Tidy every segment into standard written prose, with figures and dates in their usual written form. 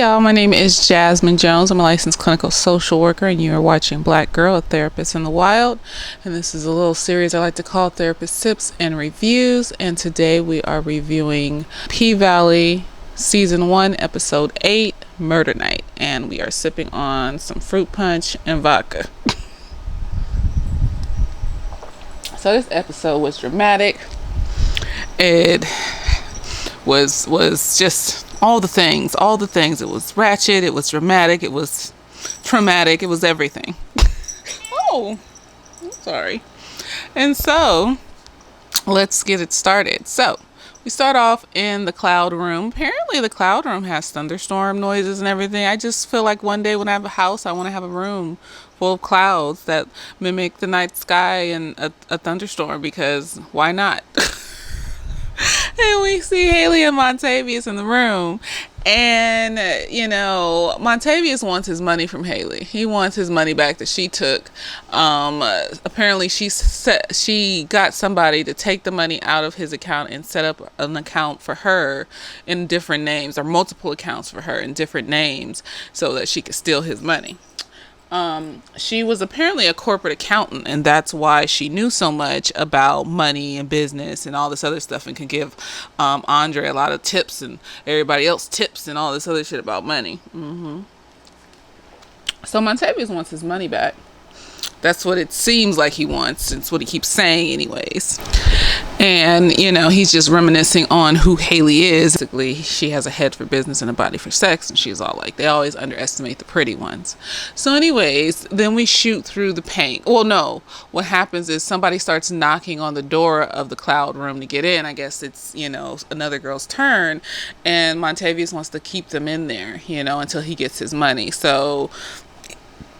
y'all, my name is Jasmine Jones. I'm a licensed clinical social worker, and you are watching Black Girl, a Therapist in the Wild. And this is a little series I like to call Therapist Tips and Reviews. And today we are reviewing P-Valley Season 1, Episode 8, Murda Night. And we are sipping on some fruit punch and vodka. So this episode was dramatic. It was just all the things. It was ratchet, it was dramatic, it was traumatic, it was everything. Oh, I'm sorry. And so let's get it started. So we start off in the cloud room. Apparently the cloud room has thunderstorm noises and everything. I just feel like one day when I have a house, I want to have a room full of clouds that mimic the night sky and a thunderstorm, because why not? And we see Haley and Montavious in the room. And, Montavious wants his money from Haley. He wants his money back that she took. Apparently, she got somebody to take the money out of his account and set up an account for her in different names, or multiple accounts for her in different names, so that she could steal his money. She was apparently a corporate accountant, and that's why she knew so much about money and business and all this other stuff, and could give Andre a lot of tips and everybody else tips and all this other shit about money. So Montavious wants his money back. That's what it seems like he wants. It's what he keeps saying anyways. And, he's just reminiscing on who Haley is. Basically, she has a head for business and a body for sex. And she's all like, they always underestimate the pretty ones. So anyways, then we shoot through the paint. Well, no. What happens is somebody starts knocking on the door of the cloud room to get in. I guess it's, another girl's turn. And Montavious wants to keep them in there, until he gets his money. So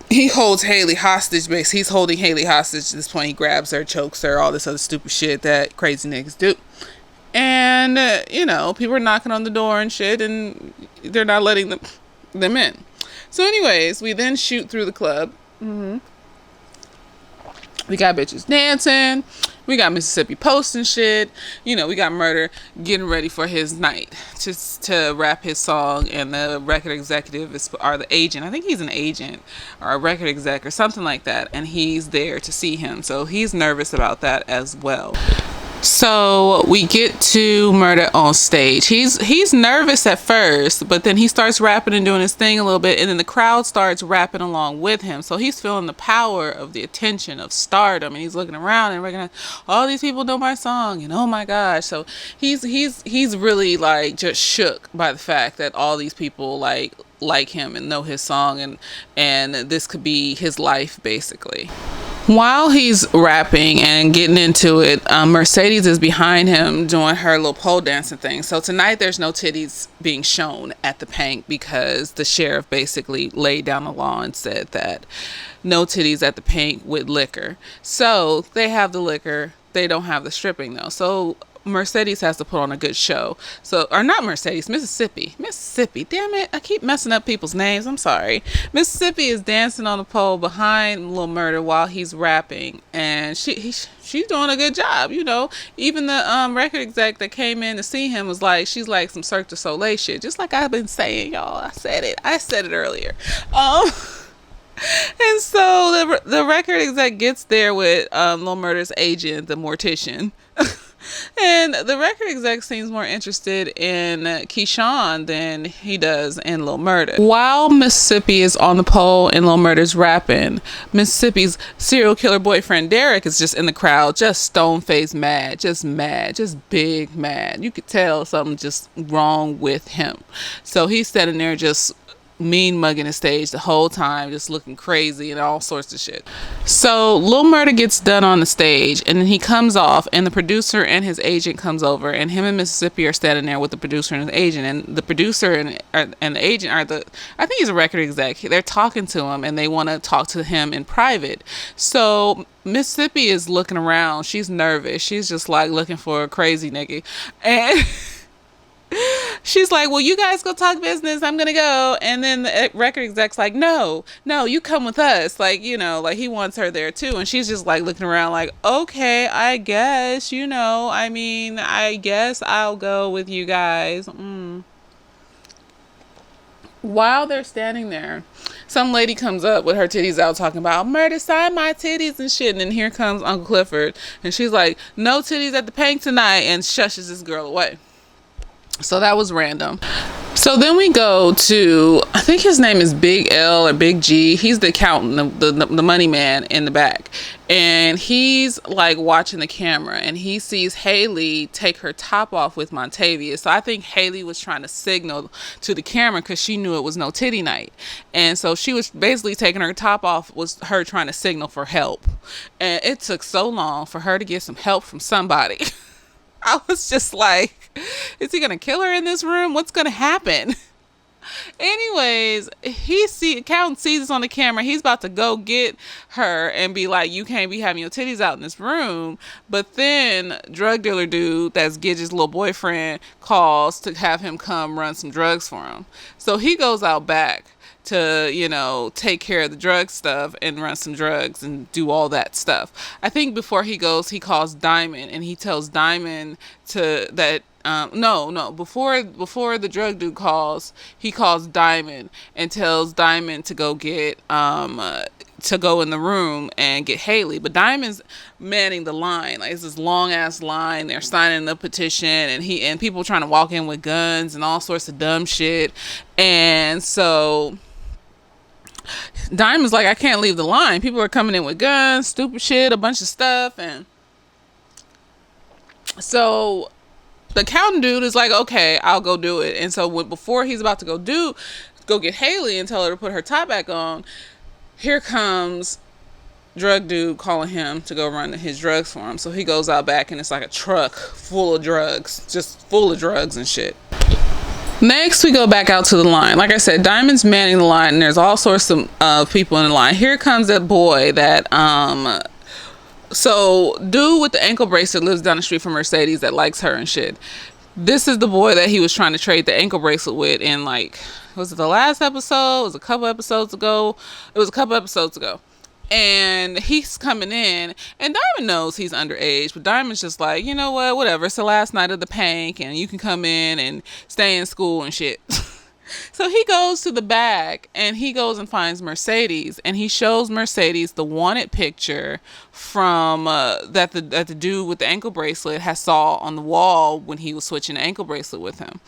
he holds Haley hostage. Basically, he's holding Haley hostage at this point. He grabs her, chokes her, all this other stupid shit that crazy niggas do. And, people are knocking on the door and shit, and they're not letting them in. So anyways, we then shoot through the club. We got bitches dancing. We got Mississippi posting shit. We got Murda getting ready for his night just to rap his song. And the record executive or the agent. I think he's an agent or a record exec or something like that. And he's there to see him. So he's nervous about that as well. So we get to Murda on stage. He's nervous at first, but then he starts rapping and doing his thing a little bit, and then the crowd starts rapping along with him. So he's feeling the power of the attention of stardom, and he's looking around and recognizing all these people know my song, and oh my gosh. So he's really like just shook by the fact that all these people like him and know his song, and this could be his life basically. While he's rapping and getting into it, Mercedes is behind him doing her little pole dancing thing. So tonight there's no titties being shown at the Pank because the sheriff basically laid down the law and said that no titties at the Pank with liquor. So they have the liquor. They don't have the stripping though. So Mercedes has to put on a good show. Mississippi. Damn it. I keep messing up people's names. I'm sorry. Mississippi is dancing on the pole behind Lil Murda while he's rapping. And she's doing a good job, Even the record exec that came in to see him was like, she's like some Cirque du Soleil shit. Just like I've been saying, y'all. I said it earlier. And so the record exec gets there with Lil Murda's agent, the mortician. And the record exec seems more interested in Keyshawn than he does in Lil Murda. While Mississippi is on the pole and Lil Murda's rapping, Mississippi's serial killer boyfriend Derek is just in the crowd, just stone-faced mad, just big mad. You could tell something just wrong with him. So he's standing there just mean mugging the stage the whole time, just looking crazy and all sorts of shit. So Lil Murda gets done on the stage, and then he comes off, and the producer and his agent comes over, and him and Mississippi are standing there with the producer and his agent, and the producer and the agent I think he's a record exec. They're talking to him, and they want to talk to him in private. So Mississippi is looking around. She's nervous. She's just like looking for a crazy nigga, and she's like, well, you guys go talk business, I'm gonna go. And then the record exec's like, no, you come with us. Like, like he wants her there too. And she's just like looking around like, okay, I guess, I guess I'll go with you guys. While they're standing there, some lady comes up with her titties out talking about murder, sign my titties and shit. And then here comes Uncle Clifford, and she's like, no titties at the Pank tonight, and shushes this girl away. So that was random. So then we go to, I think his name is Big L or Big G. He's the accountant, the money man in the back. And he's like watching the camera, and he sees Haley take her top off with Montavia. So I think Haley was trying to signal to the camera because she knew it was no titty night. And so she was basically taking her top off, was her trying to signal for help. And it took so long for her to get some help from somebody. I was just like, is he gonna kill her in this room? What's gonna happen? Anyways, accountant sees this on the camera. He's about to go get her and be like, you can't be having your titties out in this room. But then drug dealer dude, that's Gidget's little boyfriend, calls to have him come run some drugs for him. So he goes out back to, take care of the drug stuff and run some drugs and do all that stuff. I think before he goes, he calls Diamond, and he tells Diamond before the drug dude calls, he calls Diamond and tells Diamond to go get to go in the room and get Haley. But Diamond's manning the line. Like, it's this long ass line. They're signing the petition, and people trying to walk in with guns and all sorts of dumb shit. And so Diamond's like, I can't leave the line. People are coming in with guns, stupid shit, a bunch of stuff. And so the accountant dude is like, okay, I'll go do it. And so before he's about to go get Haley and tell her to put her top back on, here comes drug dude calling him to go run his drugs for him. So he goes out back, and it's like a truck full of drugs, just full of drugs and shit. Next, we go back out to the line. Like I said, Diamond's manning the line, and there's all sorts of people in the line. Here comes that boy that, so dude with the ankle bracelet lives down the street from Mercedes that likes her and shit. This is the boy that he was trying to trade the ankle bracelet with in, like, was it the last episode? It was a couple episodes ago. And he's coming in, and Diamond knows he's underage, but Diamond's just like, you know what, whatever, it's the last night of the Pank, and you can come in and stay in school and shit. So he goes to the back, and he goes and finds Mercedes, and he shows Mercedes the wanted picture from that the dude with the ankle bracelet has saw on the wall when he was switching the ankle bracelet with him.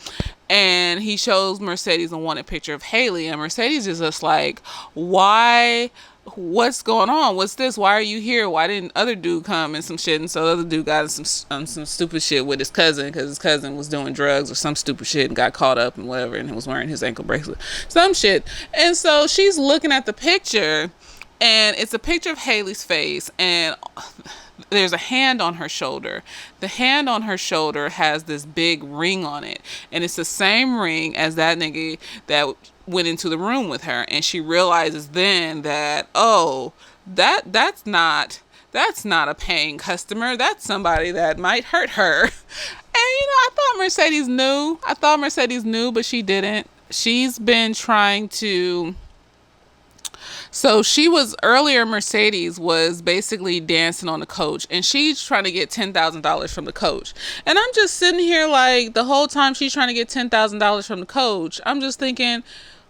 And he shows Mercedes a wanted picture of Haley, and Mercedes is just like, why? What's going on? What's this? Why are you here? Why didn't other dude come and some shit? And so the other dude got some stupid shit with his cousin, because his cousin was doing drugs or some stupid shit and got caught up and whatever, and he was wearing his ankle bracelet, some shit. And so she's looking at the picture, and it's a picture of Haley's face, and there's a hand on her shoulder. The hand on her shoulder has this big ring on it, and it's the same ring as that nigga that went into the room with her. And she realizes then that, oh, that's not a paying customer. That's somebody that might hurt her. And I thought Mercedes knew, but she didn't. She's been trying to. So Mercedes was basically dancing on the coach, and she's trying to get $10,000 from the coach. And I'm just sitting here like, the whole time she's trying to get $10,000 from the coach, I'm just thinking,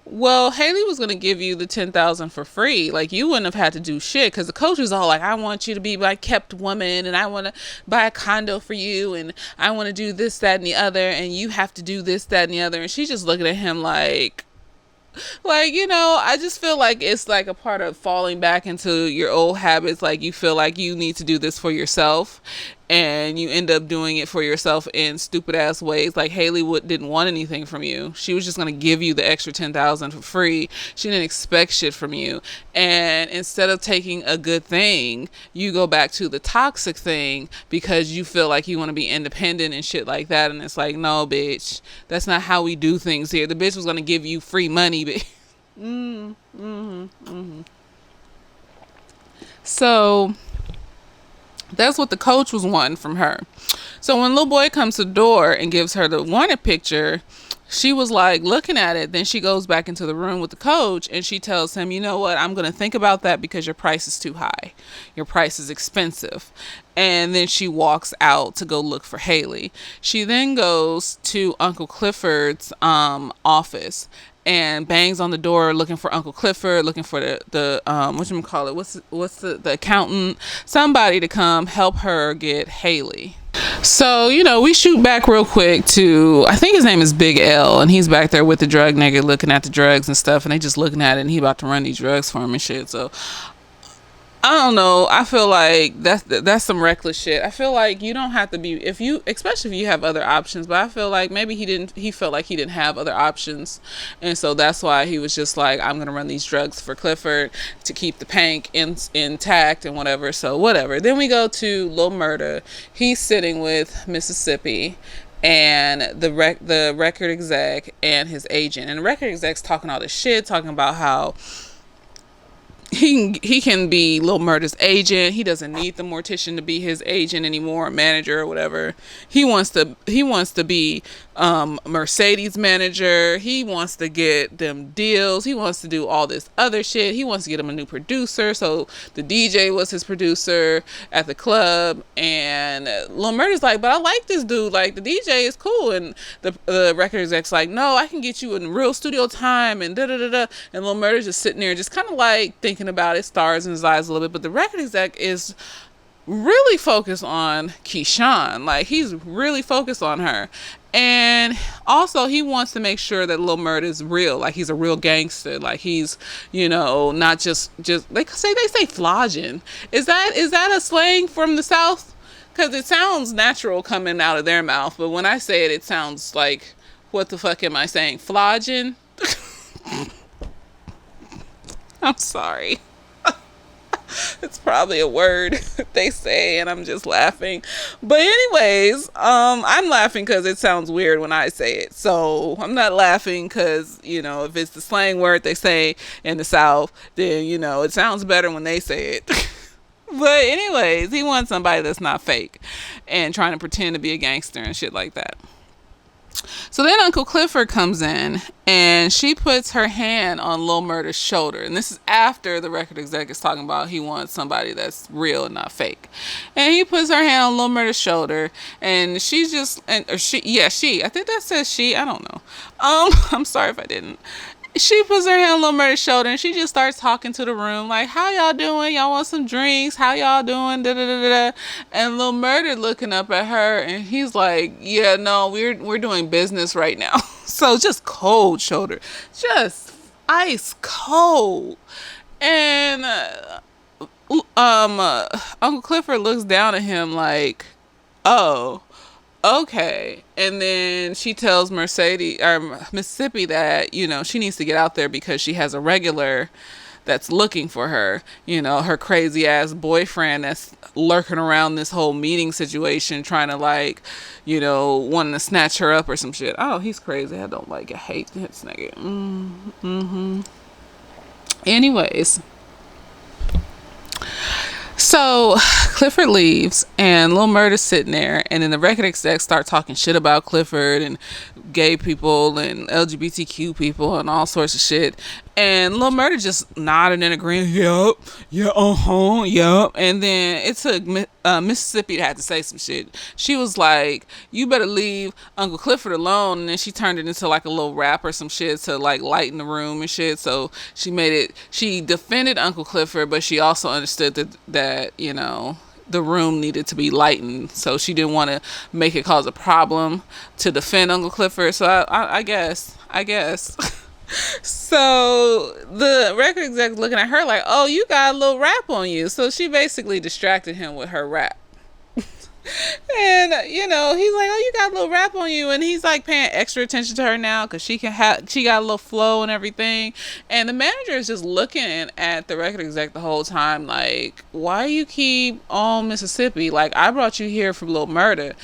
well, Haley was going to give you the $10,000 for free. Like, you wouldn't have had to do shit, because the coach was all like, I want you to be my kept woman, and I want to buy a condo for you, and I want to do this, that, and the other, and you have to do this, that, and the other. And she's just looking at him like, I just feel like it's like a part of falling back into your old habits. Like, you feel like you need to do this for yourself, and you end up doing it for yourself in stupid ass ways. Like, Haley didn't want anything from you. She was just going to give you the extra $10,000 for free. She didn't expect shit from you. And instead of taking a good thing, you go back to the toxic thing because you feel like you want to be independent and shit like that. And it's like, no, bitch, that's not how we do things here. The bitch was going to give you free money, bitch. So that's what the coach was wanting from her. So when little boy comes to the door and gives her the wanted picture, she was like looking at it. Then she goes back into the room with the coach, and she tells him, you know what, I'm going to think about that because your price is too high. Your price is expensive. And then she walks out to go look for Haley. She then goes to Uncle Clifford's office, and bangs on the door looking for Uncle Clifford, looking for the whatchamacallit, what's the accountant, somebody to come help her get Haley. So, we shoot back real quick to, I think his name is Big L, and he's back there with the drug nigga looking at the drugs and stuff, and they just looking at it, and he about to run these drugs for him and shit. So I don't know. I feel like that's some reckless shit. I feel like you don't have to be, especially if you have other options, but I feel like maybe he felt like he didn't have other options. And so that's why he was just like, I'm going to run these drugs for Clifford to keep the pank intact and whatever. So whatever. Then we go to Lil Murda. He's sitting with Mississippi and the record exec and his agent. And the record exec's talking all this shit, talking about how he can be Lil Murda's agent. He doesn't need the mortician to be his agent anymore, or manager or whatever. He wants to be Mercedes manager. He wants to get them deals. He wants to do all this other shit. He wants to get him a new producer. So the DJ was his producer at the club, and Lil Murda's like, but I like this dude. Like, the DJ is cool. And the record exec's like, no, I can get you in real studio time and da da da da. And Lil Murda's just sitting there, just kind of like thinking about it, stars in his eyes a little bit. But the record exec is really focused on Keyshawn. Like, he's really focused on her. And also he wants to make sure that Lil Murda is real, like he's a real gangster, like he's, not just they say flogging. Is that a slang from the South? Because it sounds natural coming out of their mouth, but when I say it, it sounds like, what the fuck am I saying? Flogging? I'm sorry. It's probably a word they say, and I'm just laughing. But anyways, I'm laughing because it sounds weird when I say it. So I'm not laughing because, if it's the slang word they say in the South, then, it sounds better when they say it. But anyways, he wants somebody that's not fake and trying to pretend to be a gangster and shit like that. So then Uncle Clifford comes in, and she puts her hand on Lil Murda's shoulder. And this is after the record exec is talking about he wants somebody that's real and not fake. And he puts her hand on Lil Murda's shoulder, and she's just, I think that says she, I don't know. I'm sorry if I didn't. She puts her hand on Lil Murda's shoulder, and she just starts talking to the room like, how y'all doing? Y'all want some drinks? How y'all doing? Da da da da. And Lil Murda looking up at her, and he's like, yeah, no, we're doing business right now. So just cold shoulder, just ice cold. And Uncle Clifford looks down at him like, oh, okay. And then she tells Mississippi that, she needs to get out there because she has a regular that's looking for her, her crazy ass boyfriend that's lurking around this whole meeting situation, trying to wanting to snatch her up or some shit. Oh, he's crazy. I don't like it. I hate this nigga. Anyways, so Clifford leaves, and Lil Murda's sitting there, and then the record execs start talking shit about Clifford and gay people and LGBTQ people and all sorts of shit. And Lil Murda just nodded and agreeing, yup, yeah, yup. And then it took Mississippi to have to say some shit. She was like, you better leave Uncle Clifford alone. And then she turned it into like a little rap or some shit to like lighten the room and shit. So she defended Uncle Clifford, but she also understood that the room needed to be lightened, so she didn't want to make it cause a problem to defend Uncle Clifford. So I guess so the record exec looking at her like, oh, you got a little rap on you. So she basically distracted him with her rap. And he's like, oh, you got a little rap on you, and he's like paying extra attention to her now because she got a little flow and everything. And the manager is just looking at the record exec the whole time like, why you keep on Mississippi? Like, I brought you here for Lil Murda.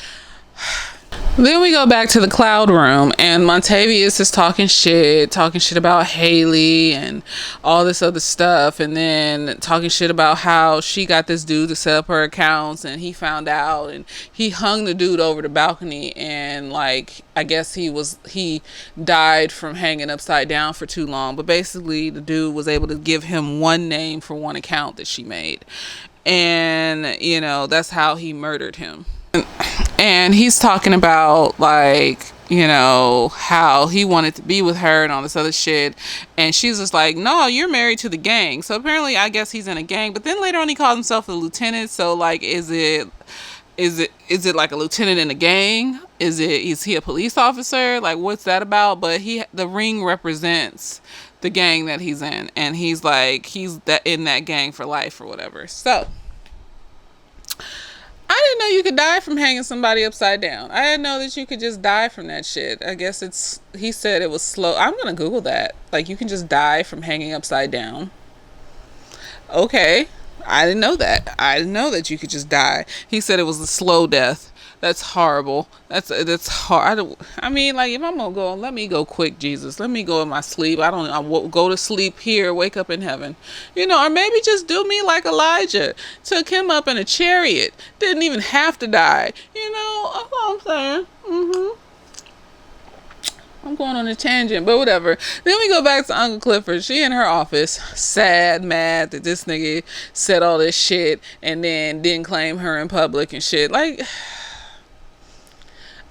Then we go back to the cloud room, and Montavious is talking shit about Haley and all this other stuff, and then talking shit about how she got this dude to set up her accounts, and he found out, and he hung the dude over the balcony, and like, I guess he died from hanging upside down for too long. But basically the dude was able to give him one name for one account that she made, and that's how he murdered him. And he's talking about like how he wanted to be with her and all this other shit. And she's just like, no, you're married to the gang. So apparently, I guess he's in a gang. But then later on, he calls himself a lieutenant. So like, is it like a lieutenant in a gang? Is he a police officer? Like, what's that about? But the ring represents the gang that he's in, and he's in that gang for life or whatever. So I didn't know you could die from hanging somebody upside down. I didn't know that you could just die from that shit. I guess he said it was slow. I'm gonna Google that. Like, you can just die from hanging upside down. Okay. I didn't know that. I didn't know that you could just die. He said it was a slow death. That's horrible. That's hard. I mean, like, if I'm gonna go, let me go quick, Jesus. Let me go in my sleep. I won't go to sleep here, wake up in heaven. Or maybe just do me like Elijah. Took him up in a chariot. Didn't even have to die. That's all I'm saying. I'm going on a tangent, but whatever. Then we go back to Uncle Clifford. She in her office, sad, mad that this nigga said all this shit and then didn't claim her in public and shit. Like,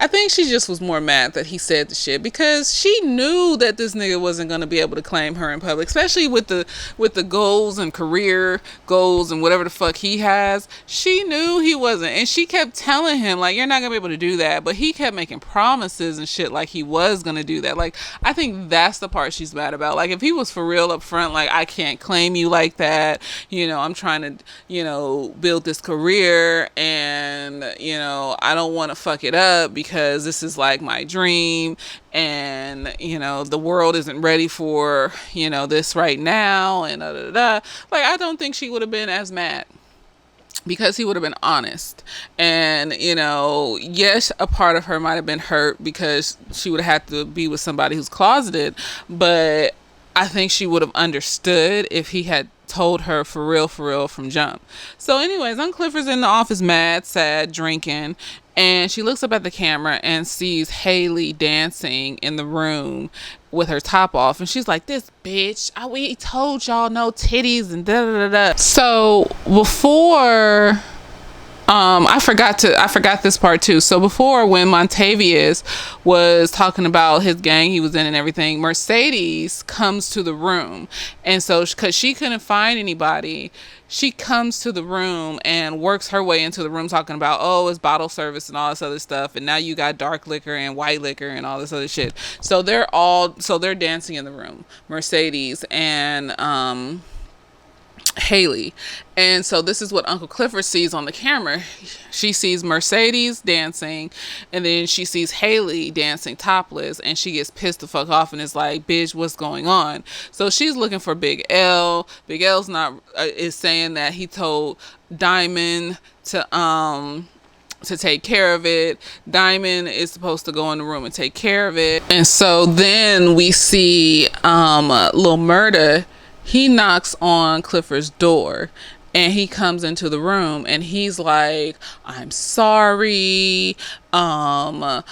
I think she just was more mad that he said the shit, because she knew that this nigga wasn't going to be able to claim her in public, especially with the goals and career goals and whatever the fuck he has. She knew he wasn't, and she kept telling him, like, you're not going to be able to do that, but he kept making promises and shit like he was going to do that. Like, I think that's the part she's mad about. Like, if he was for real up front, like, I can't claim you like that, I'm trying to, build this career, and, I don't want to fuck it up because this is like my dream, and the world isn't ready for this right now, and like, I don't think she would have been as mad, because he would have been honest. And yes, a part of her might have been hurt because she would have had to be with somebody who's closeted, but I think she would have understood if he had told her for real from jump. So anyways, Uncle Clifford's in the office, mad, sad, drinking, and she looks up at the camera and sees Haley dancing in the room with her top off, and she's like, this bitch, we told y'all no titties and da da da da. So before I forgot this part too. So before, when Montavious was talking about his gang he was in and everything, Mercedes comes to the room. And so, because she couldn't find anybody, she comes to the room and works her way into the room talking about, oh, it's bottle service and all this other stuff. And now you got dark liquor and white liquor and all this other shit. So they're dancing in the room, Mercedes and, Haley. And so this is what Uncle Clifford sees on the camera. She sees Mercedes dancing, and then she sees Haley dancing topless, and she gets pissed the fuck off and is like, bitch, what's going on? So she's looking for Big L. Big L's is saying that he told Diamond to take care of it. Diamond is supposed to go in the room and take care of it. And so then we see Lil Murda. He knocks on Clifford's door, and he comes into the room, and he's like, I'm sorry. I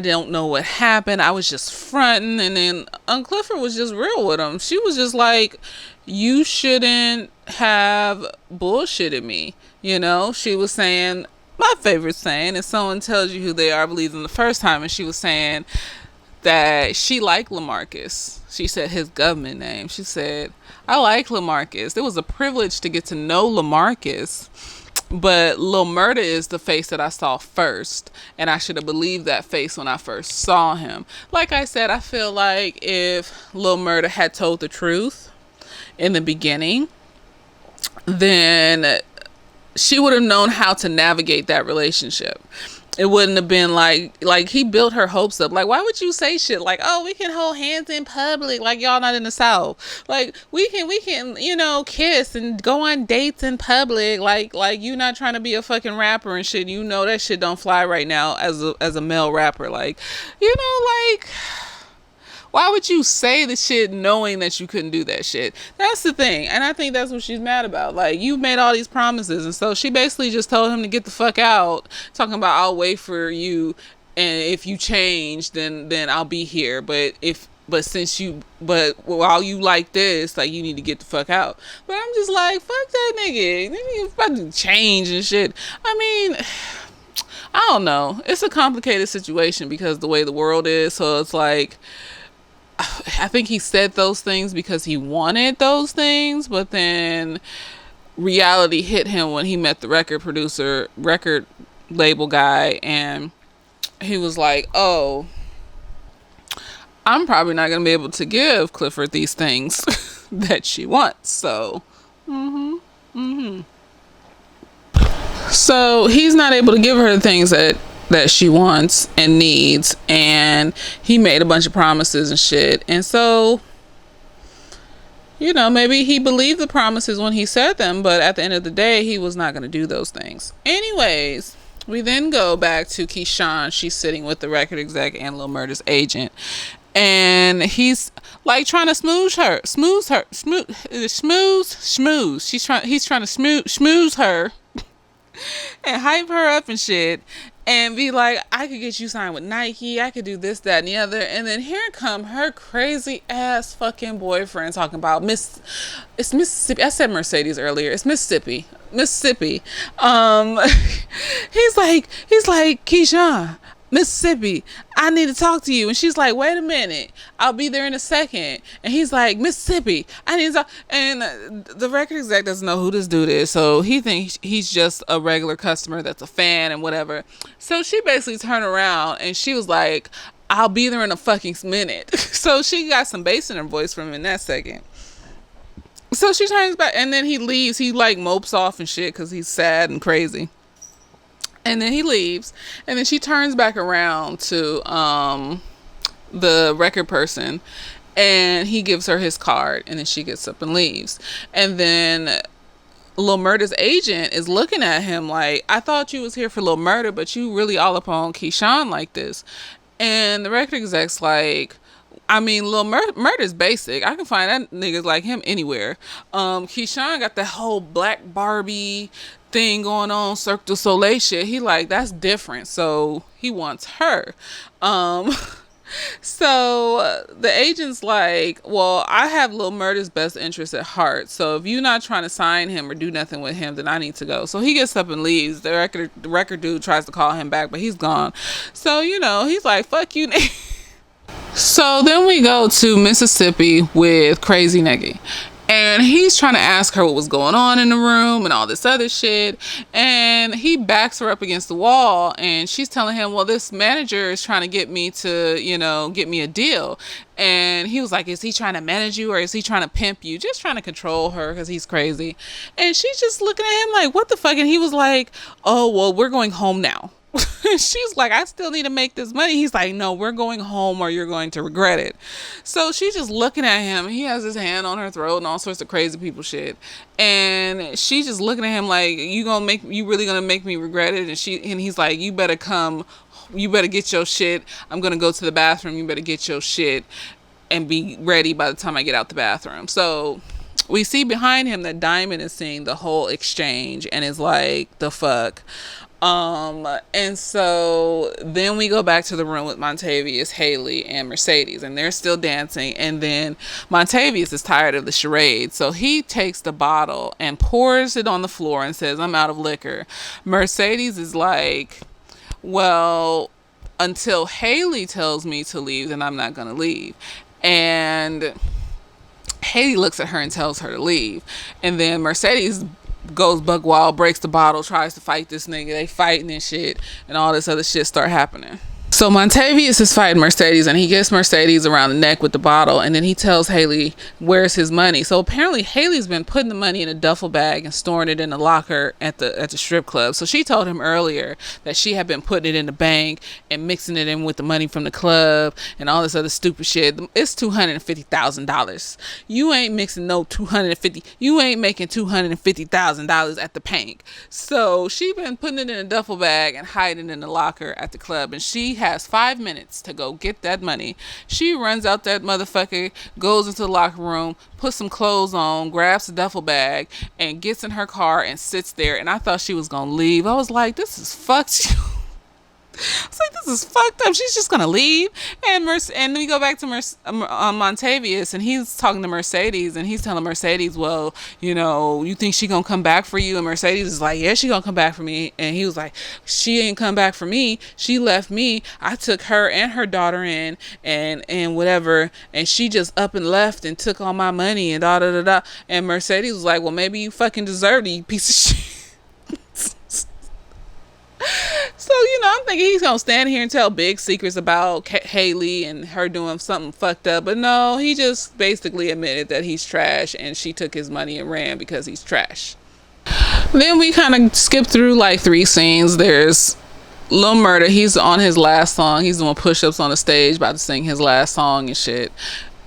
don't know what happened. I was just fronting. And then Uncle Clifford was just real with him. She was just like, you shouldn't have bullshitted me. She was saying, my favorite saying is, someone tells you who they are, believes them the first time. And she was saying that she liked LaMarcus. She said his government name. She said, I like LaMarcus. It was a privilege to get to know LaMarcus, but Lil Murda is the face that I saw first, and I should have believed that face when I first saw him. Like I said, I feel like if Lil Murda had told the truth in the beginning, then she would have known how to navigate that relationship. It wouldn't have been like he built her hopes up. Like, why would you say shit like, oh, we can hold hands in public, like y'all not in the South? Like, we can kiss and go on dates in public, like you not trying to be a fucking rapper and shit. That shit don't fly right now as a male rapper. Like, why would you say the shit knowing that you couldn't do that shit? That's the thing. And I think that's what she's mad about. Like, you made all these promises. And so she basically just told him to get the fuck out, talking about, I'll wait for you. And if you change, then I'll be here. But while you like this, like, you need to get the fuck out. But I'm just like, fuck that nigga. Nigga about to change and shit. I mean, I don't know. It's a complicated situation because the way the world is. So it's like, I think he said those things because he wanted those things, but then reality hit him when he met the record label guy, and he was like, "Oh, I'm probably not gonna be able to give Clifford these things that she wants." So he's not able to give her the things that she wants and needs, and he made a bunch of promises and shit. And so, maybe he believed the promises when he said them, but at the end of the day, he was not going to do those things. Anyways, we then go back to Keyshawn. She's sitting with the record exec and Lil Murda's agent, and he's like trying to schmooze. He's trying to schmooze her and hype her up and shit, and be like, I could get you signed with Nike, I could do this, that, and the other. And then here come her crazy ass fucking boyfriend talking about it's Mississippi. I said Mercedes earlier. It's Mississippi. He's like, Keyshawn, Mississippi, I need to talk to you. And she's like, wait a minute, I'll be there in a second. And he's like, Mississippi, I need to talk. And the record exec doesn't know who this dude is, so he thinks he's just a regular customer that's a fan and whatever. So she basically turned around and she was like, I'll be there in a fucking minute. So she got some bass in her voice from him in that second. So she turns back, and then he leaves. He like mopes off and shit because he's sad and crazy. And then he leaves, and then she turns back around to the record person, and he gives her his card, and then she gets up and leaves. And then Lil Murda's agent is looking at him like, I thought you was here for Lil Murda, but you really all up on Keyshawn like this. And the record exec's like, I mean, Lil Murda's basic. I can find that niggas like him anywhere. Keyshawn got the whole Black Barbie thing going on, Cirque du Soleil shit. He like, that's different. So he wants her. So the agent's like, well, I have Lil Murda's best interest at heart. So if you're not trying to sign him or do nothing with him, then I need to go. So he gets up and leaves. The record dude tries to call him back, but he's gone. So, he's like, fuck you. So then we go to Mississippi with Crazy Nigga. And he's trying to ask her what was going on in the room and all this other shit. And he backs her up against the wall. And she's telling him, well, this manager is trying to get me to, get me a deal. And he was like, is he trying to manage you or is he trying to pimp you? Just trying to control her because he's crazy. And she's just looking at him like, what the fuck? And he was like, oh, well, we're going home now. She's like, I still need to make this money. He's like, no, we're going home or you're going to regret it. So she's just looking at him. He has his hand on her throat and all sorts of crazy people shit. And she's just looking at him like, you really gonna make me regret it? And he's like, you better come, you better get your shit. I'm gonna go to the bathroom. You better get your shit and be ready by the time I get out the bathroom. So we see behind him that Diamond is seeing the whole exchange and is like, the fuck. And so then we go back to the room with Montavious, Haley, and Mercedes, and they're still dancing. And then Montavious is tired of the charade, so he takes the bottle and pours it on the floor and says, I'm out of liquor. Mercedes is like, well, until Haley tells me to leave, then I'm not gonna leave. And Haley looks at her and tells her to leave. And then Mercedes goes buck wild, breaks the bottle, tries to fight this nigga. They fighting and shit, and all this other shit start happening. So Montavious is fighting Mercedes, and he gets Mercedes around the neck with the bottle, and then he tells Haley where's his money. So apparently Haley's been putting the money in a duffel bag and storing it in the locker at the strip club. So she told him earlier that she had been putting it in the bank and mixing it in with the money from the club and all this other stupid shit. It's $250,000. You ain't mixing no $250. You ain't making $250,000 at the bank. So she been putting it in a duffel bag and hiding it in the locker at the club, and she has 5 minutes to go get that money. She runs out that motherfucker, goes into the locker room, puts some clothes on, grabs the duffel bag, and gets in her car and sits there. And I thought she was gonna leave. I was like, this is fucked. It's like, this is fucked up. She's just gonna leave. And then we go back to Montavious, and he's talking to Mercedes, and he's telling Mercedes, well, you think she gonna come back for you? And Mercedes is like, yeah, she gonna come back for me. And he was like, she ain't come back for me. She left me. I took her and her daughter in, and whatever, and she just up and left and took all my money and da da da da. And Mercedes was like, well, maybe you fucking deserved it, you piece of shit. So, I'm thinking he's going to stand here and tell big secrets about Haley and her doing something fucked up. But no, he just basically admitted that he's trash and she took his money and ran because he's trash. Then we kind of skip through like 3 scenes. There's Lil Murda. He's on his last song. He's doing push-ups on the stage, about to sing his last song and shit.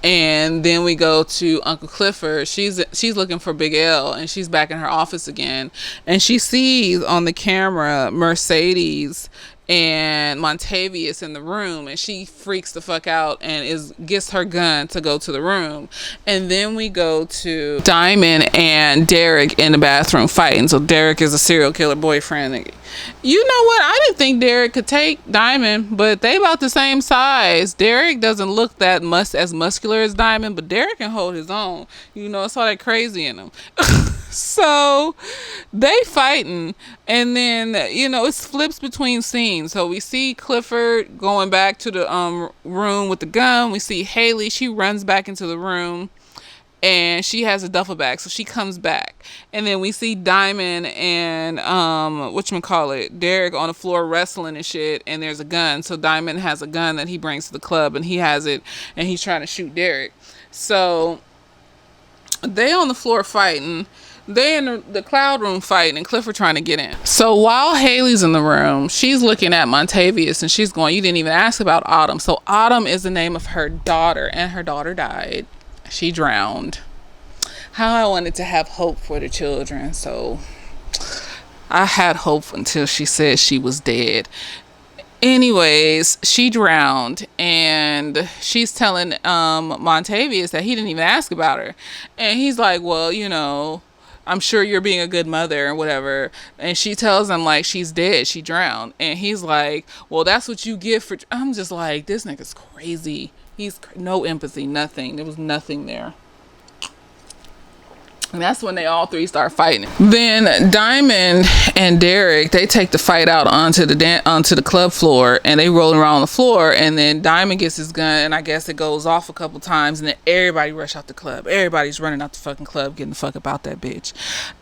And then we go to Uncle Clifford. She's looking for Big L, and she's back in her office again, and she sees on the camera Mercedes and Montavious in the room, and she freaks the fuck out and gets her gun to go to the room. And then we go to Diamond and Derek in the bathroom fighting. So Derek is a serial killer boyfriend. You know what? I didn't think Derek could take Diamond, but they about the same size. Derek doesn't look that as muscular as Diamond, but Derek can hold his own. It's all that crazy in him. So they fighting, and then it flips between scenes. So we see Clifford going back to the room with the gun. We see Haley. She runs back into the room, and she has a duffel bag, so she comes back. And then we see Diamond and Derek on the floor wrestling and shit, and there's a gun. So Diamond has a gun that he brings to the club, and he has it, and he's trying to shoot Derek. So they on the floor fighting. They in the cloud room fighting, and Clifford trying to get in. So while Haley's in the room, she's looking at Montavious, and she's going, you didn't even ask about Autumn. So Autumn is the name of her daughter, and her daughter died. She drowned. How I wanted to have hope for the children. So I had hope until she said she was dead. Anyways, she drowned, and she's telling Montavious that he didn't even ask about her. And he's like, well, I'm sure you're being a good mother or whatever. And she tells him like she's dead, she drowned. And he's like, well, that's what you get for... I'm just like, this nigga's crazy. He's no empathy, nothing. There was nothing there. And that's when they all 3 start fighting. Then Diamond and Derek, they take the fight out onto the club floor, and they rolling around on the floor. And then Diamond gets his gun, and I guess it goes off a couple times, and then everybody rush out the club. Everybody's running out the fucking club, getting the fuck about that bitch.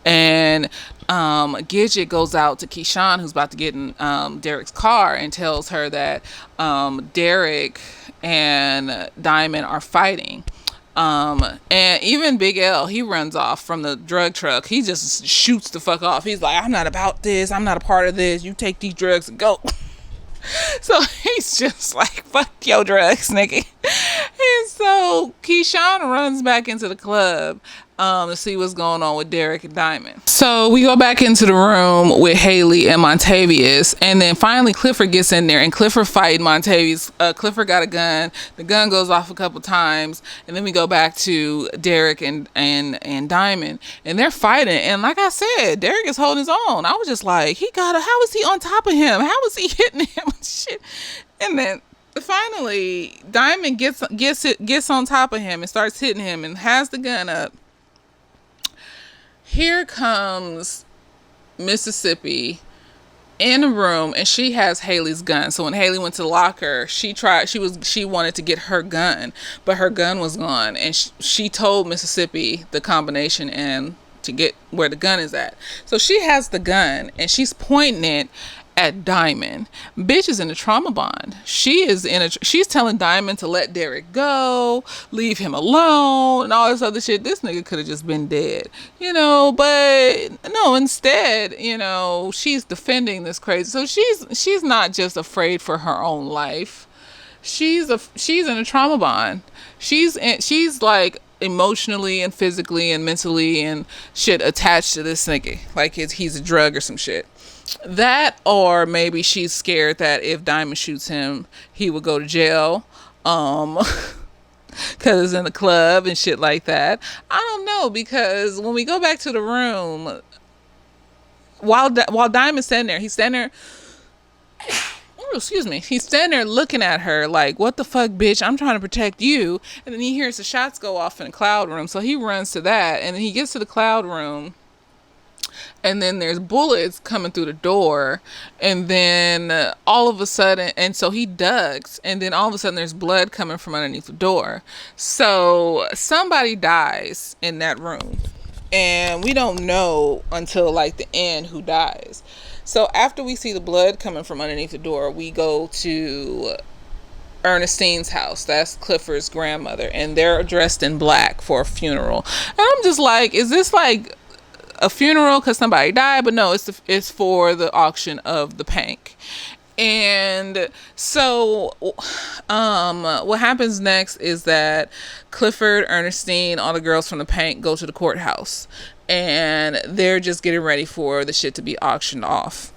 And Gidget goes out to Keyshawn, who's about to get in Derek's car, and tells her that Derek and Diamond are fighting. And even Big L, he runs off from the drug truck. He just shoots the fuck off. He's like, I'm not about this. I'm not a part of this. You take these drugs and go. So he's just like, fuck your drugs, nigga. And so Keyshawn runs back into the club to see what's going on with Derek and Diamond. So we go back into the room with Haley and Montavious, and then finally Clifford gets in there, and Clifford fighting Montavious. Clifford got a gun. The gun goes off a couple times, and then we go back to Derek and Diamond, and they're fighting. And like I said, Derek is holding his own. I was just like, how is he on top of him? How is he hitting him? Shit. And then finally Diamond gets on top of him and starts hitting him and has the gun up. Here comes Mississippi in a room, and she has Haley's gun. So when Haley went to the locker, she wanted to get her gun, but her gun was gone, and she told Mississippi the combination and to get where the gun is at. So she has the gun, and she's pointing it at Diamond. Bitch is in a trauma bond. She's telling Diamond to let Derek go, leave him alone, and all this other shit. This nigga could have just been dead, but no, instead, she's defending this crazy. So she's not just afraid for her own life. She's in a trauma bond. She's like emotionally and physically and mentally and shit attached to this nigga, like he's a drug or some shit. That, or maybe she's scared that if Diamond shoots him, he would go to jail, because it's in the club and shit like that. I don't know, because when we go back to the room, while Diamond's standing there, he's standing there. excuse me, he's standing there looking at her like, what the fuck, bitch, I'm trying to protect you. And then he hears the shots go off in the cloud room, so he runs to that, and then he gets to the cloud room, and then there's bullets coming through the door, and then all of a sudden, and so he ducks, and then all of a sudden there's blood coming from underneath the door. So somebody dies in that room, and we don't know until like the end who dies. So after we see the blood coming from underneath the door, we go to Ernestine's house. That's Clifford's grandmother, and they're dressed in black for a funeral. And I'm just like, is this like a funeral because somebody died? But no, it's for the auction of the Pank. And so what happens next is that Clifford, Ernestine, all the girls from the Pank go to the courthouse, and they're just getting ready for the shit to be auctioned off.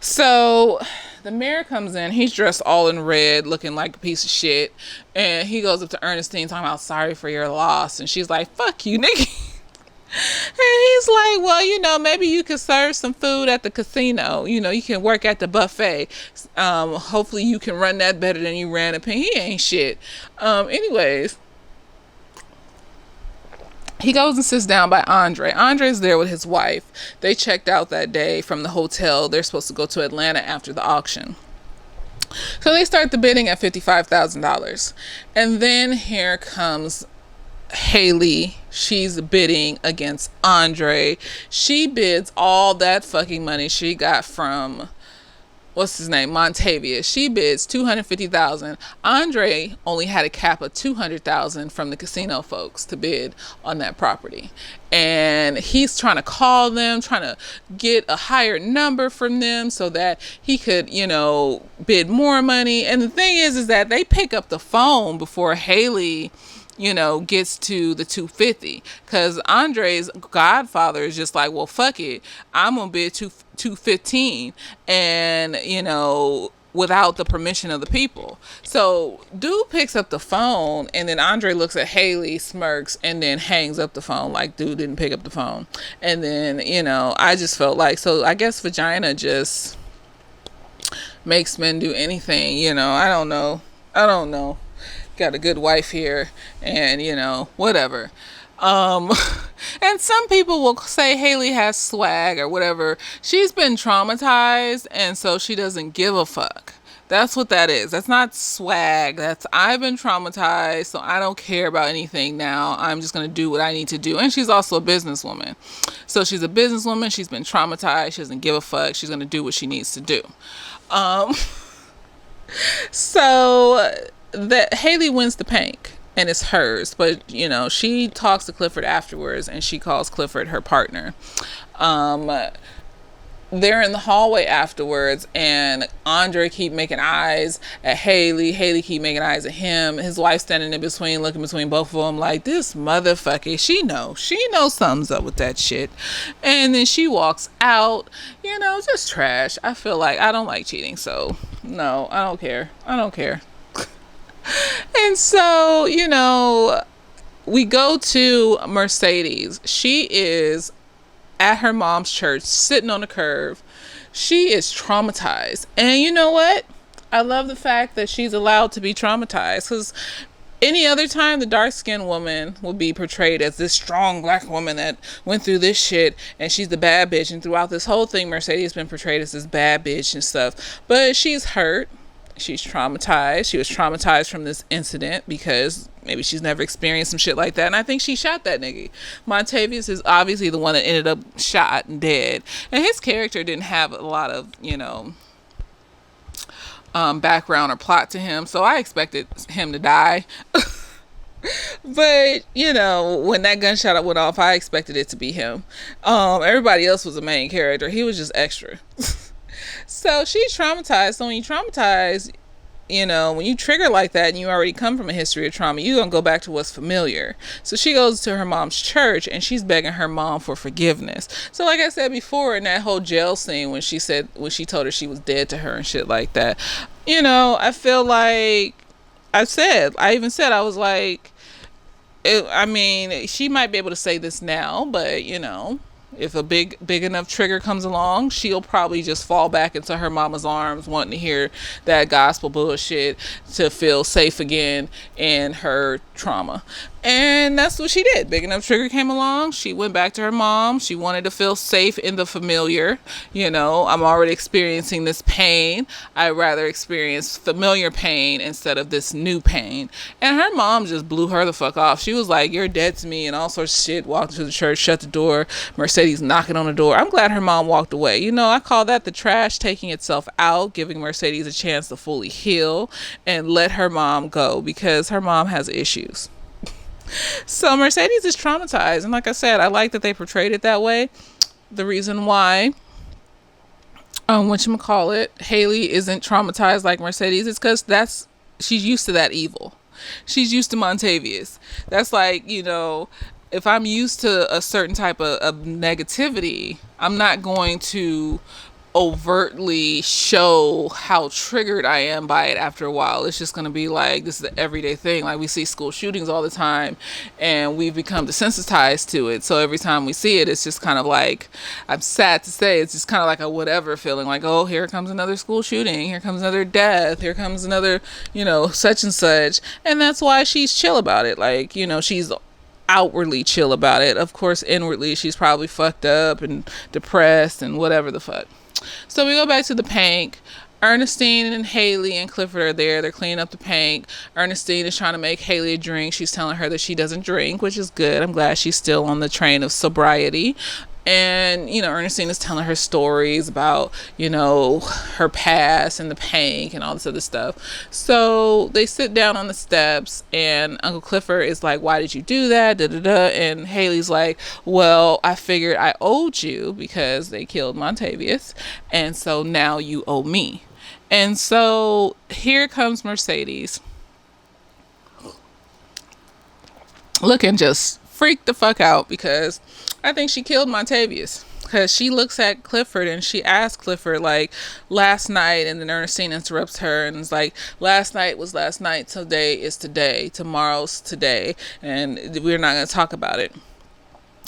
So the mayor comes in. He's dressed all in red, looking like a piece of shit, and he goes up to Ernestine talking about sorry for your loss, and she's like, fuck you, nigga. And he's like, well, maybe you could serve some food at the casino. You can work at the buffet. Hopefully you can run that better than you ran a pen. He ain't shit. Anyways, he goes and sits down by Andre. Andre's there with his wife. They checked out that day from the hotel. They're supposed to go to Atlanta after the auction. So they start the bidding at $55,000. And then here comes Haley. She's bidding against Andre. She bids all that fucking money she got from what's his name, Montavia. She bids $250,000. Andre only had a cap of $200,000 from the casino folks to bid on that property, and he's trying to call them, trying to get a higher number from them so that he could bid more money. And the thing is that they pick up the phone before Haley gets to the 250, because Andre's godfather is just like, well, fuck it, I'm gonna bid 215, and without the permission of the people. So dude picks up the phone, and then Andre looks at Haley, smirks, and then hangs up the phone like dude didn't pick up the phone. And then I just felt like, so I guess vagina just makes men do anything. I don't know. Got a good wife here, and whatever. And some people will say Haley has swag or whatever. She's been traumatized, and so she doesn't give a fuck. That's what that is. That's not swag. I've been traumatized, so I don't care about anything now. I'm just gonna do what I need to do. And she's also a businesswoman. So she's a businesswoman. She's been traumatized. She doesn't give a fuck. She's gonna do what she needs to do. So that Haley wins the Pank, and it's hers, but she talks to Clifford afterwards, and she calls Clifford her partner. They're in the hallway afterwards, and Andre keep making eyes at Haley. Haley keep making eyes at him. His wife standing in between, looking between both of them like, this motherfucker, she knows something's up with that shit. And then she walks out, just trash. I feel like I don't like cheating, so no, I don't care. And so, we go to Mercedes. She is at her mom's church, sitting on the curb. She is traumatized. And you know what? I love the fact that she's allowed to be traumatized, because any other time the dark-skinned woman would be portrayed as this strong black woman that went through this shit, and she's the bad bitch. And throughout this whole thing, Mercedes has been portrayed as this bad bitch and stuff. But she's hurt. She's traumatized. She was traumatized from this incident because maybe she's never experienced some shit like that. And I think she shot that nigga. Montavious is obviously the one that ended up shot and dead. And his character didn't have a lot of, background or plot to him. So I expected him to die. But, when that gunshot went off, I expected it to be him. Everybody else was a main character. He was just extra. So she's traumatized. So when you traumatize, when you trigger like that and you already come from a history of trauma, you're going to go back to what's familiar. So she goes to her mom's church, and she's begging her mom for forgiveness. So like I said before, in that whole jail scene when she told her she was dead to her and shit like that, I feel like I was like, she might be able to say this now, but If a big enough trigger comes along, she'll probably just fall back into her mama's arms, wanting to hear that gospel bullshit to feel safe again in her trauma. And that's what she did. Big enough trigger came along. She went back to her mom. She wanted to feel safe in the familiar. I'm already experiencing this pain. I'd rather experience familiar pain instead of this new pain. And her mom just blew her the fuck off. She was like, "You're dead to me," and all sorts of shit. Walked into the church, shut the door. Mercedes knocking on the door. I'm glad her mom walked away. I call that the trash taking itself out, giving Mercedes a chance to fully heal and let her mom go, because her mom has issues. So Mercedes is traumatized, and like I said, I like that they portrayed it that way. The reason why Haley isn't traumatized like Mercedes is because she's used to that evil. She's used to Montavious. That's like, if I'm used to a certain type of negativity, I'm not going to overtly show how triggered I am by it after a while. It's just going to be like, this is an everyday thing. Like, we see school shootings all the time, and we've become desensitized to it. So every time we see it, it's just kind of like, I'm sad to say, it's just kind of like a whatever feeling. Like, oh, here comes another school shooting. Here comes another death. Here comes another, such and such. And that's why she's chill about it. Like, she's outwardly chill about it. Of course, inwardly, she's probably fucked up and depressed and whatever the fuck. So we go back to the Pank. Ernestine and Haley and Clifford are there. They're cleaning up the Pank. Ernestine is trying to make Haley a drink. She's telling her that she doesn't drink, which is good. I'm glad she's still on the train of sobriety. And, Ernestine is telling her stories about, her past and the Pank and all this other stuff. So they sit down on the steps, and Uncle Clifford is like, "Why did you do that? Da, da, da." And Haley's like, "Well, I figured I owed you because they killed Montavious. And so now you owe me." And so here comes Mercedes, looking just freaked the fuck out, because I think she killed Montavious. Because she looks at Clifford and she asks Clifford, like, last night, and then Ernestine interrupts her and is like, "Last night was last night, today is today, tomorrow's today, and we're not going to talk about it."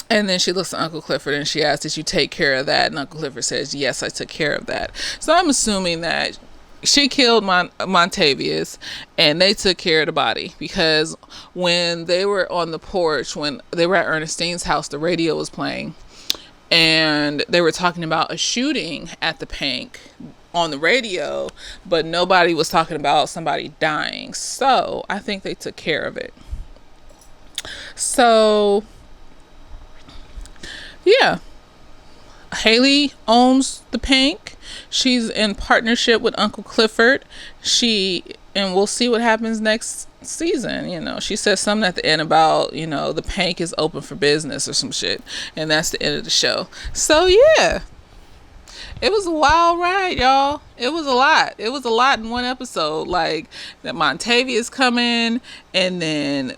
And then she looks at Uncle Clifford and she asks, "Did you take care of that?" And Uncle Clifford says, "Yes, I took care of that." So I'm assuming that she killed Montavious and they took care of the body, because when they were on the porch, when they were at Ernestine's house, the radio was playing and they were talking about a shooting at the Pank on the radio, but nobody was talking about somebody dying. So I think they took care of it. So yeah, Haley owns the Pank. She's in partnership with Uncle Clifford. And we'll see what happens next season. She says something at the end about, the Pank is open for business or some shit. And that's the end of the show. So yeah, it was a wild ride, y'all. It was a lot. It was a lot in one episode. Like, that Montavious coming, and then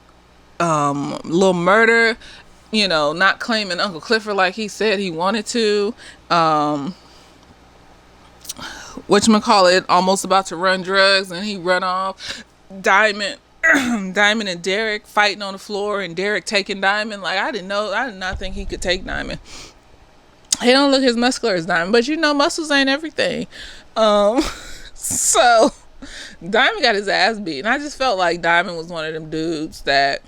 Lil Murda, not claiming Uncle Clifford like he said he wanted to. Whatchamacallit, almost about to run drugs and he run off. Diamond and Derek fighting on the floor, and Derek taking Diamond. Like, I did not think he could take Diamond. He don't look as muscular as Diamond, but muscles ain't everything. So Diamond got his ass beat, and I just felt like Diamond was one of them dudes that,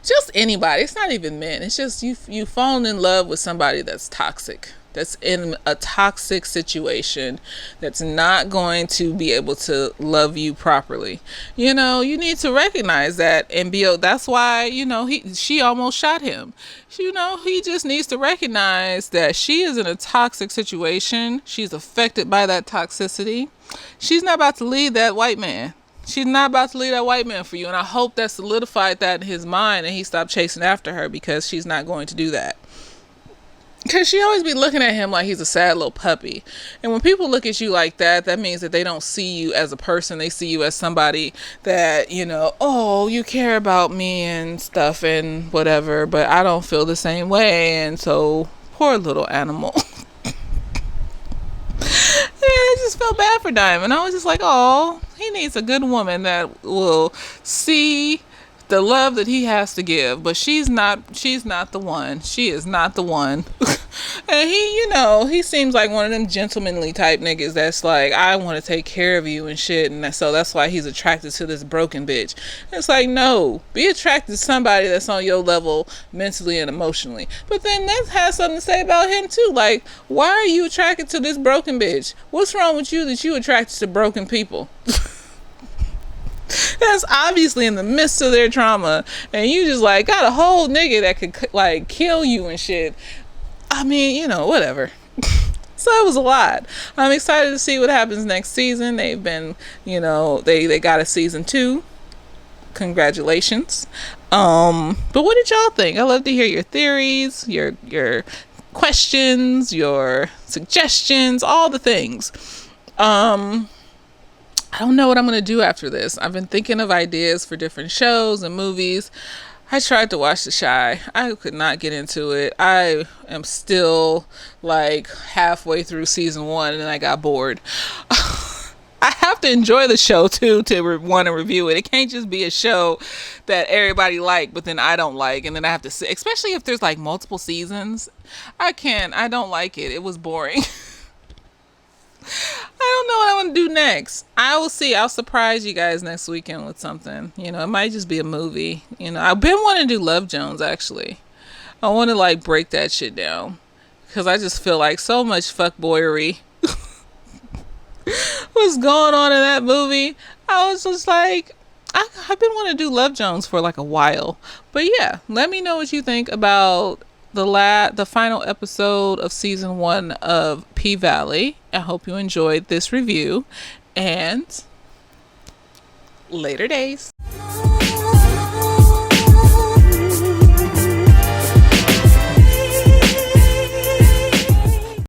just anybody, it's not even men, it's just you falling in love with somebody that's toxic, that's in a toxic situation, that's not going to be able to love you properly. You need to recognize that and be. That's why she almost shot him. He just needs to recognize that she is in a toxic situation. She's affected by that toxicity. She's not about to lead that white man. She's not about to leave that white man for you. And I hope that solidified that in his mind, and he stopped chasing after her, because she's not going to do that. Because she always be looking at him like he's a sad little puppy. And when people look at you like that, that means that they don't see you as a person. They see you as somebody that, oh, you care about me and stuff and whatever, but I don't feel the same way. And so, poor little animal. I just felt bad for Diamond. I was just like, oh, he needs a good woman that will see the love that he has to give, but she's not the one. She is not the one. And he seems like one of them gentlemanly type niggas that's like, I want to take care of you and shit, and so that's why he's attracted to this broken bitch. It's like, no, be attracted to somebody that's on your level mentally and emotionally. But then that has something to say about him too. Like, why are you attracted to this broken bitch? What's wrong with you that you attracted to broken people? That's obviously in the midst of their trauma, and you just like got a whole nigga that could like kill you and shit. I mean, whatever. So it was a lot. I'm excited to see what happens next season. They've been, they got a season 2. Congratulations. But what did y'all think? I love to hear your theories, your questions, your suggestions, all the things. I don't know what I'm going to do after this. I've been thinking of ideas for different shows and movies. I tried to watch The Chi. I could not get into it. I am still like halfway through season 1 and I got bored. I have to enjoy the show too to want to review it. It can't just be a show that everybody like, but then I don't like, and then I have to sit, especially if there's like multiple seasons. I don't like it. It was boring. I don't know what I want to do next. I will see. I'll surprise you guys next weekend with something. It might just be a movie. I've been wanting to do Love Jones, actually. I want to like break that shit down because I just feel like so much fuckboyery was going on in that movie. I was just like, I've been wanting to do Love Jones for like a while. But yeah, let me know what you think about the final episode of season 1 of P-Valley. I hope you enjoyed this review, and later days.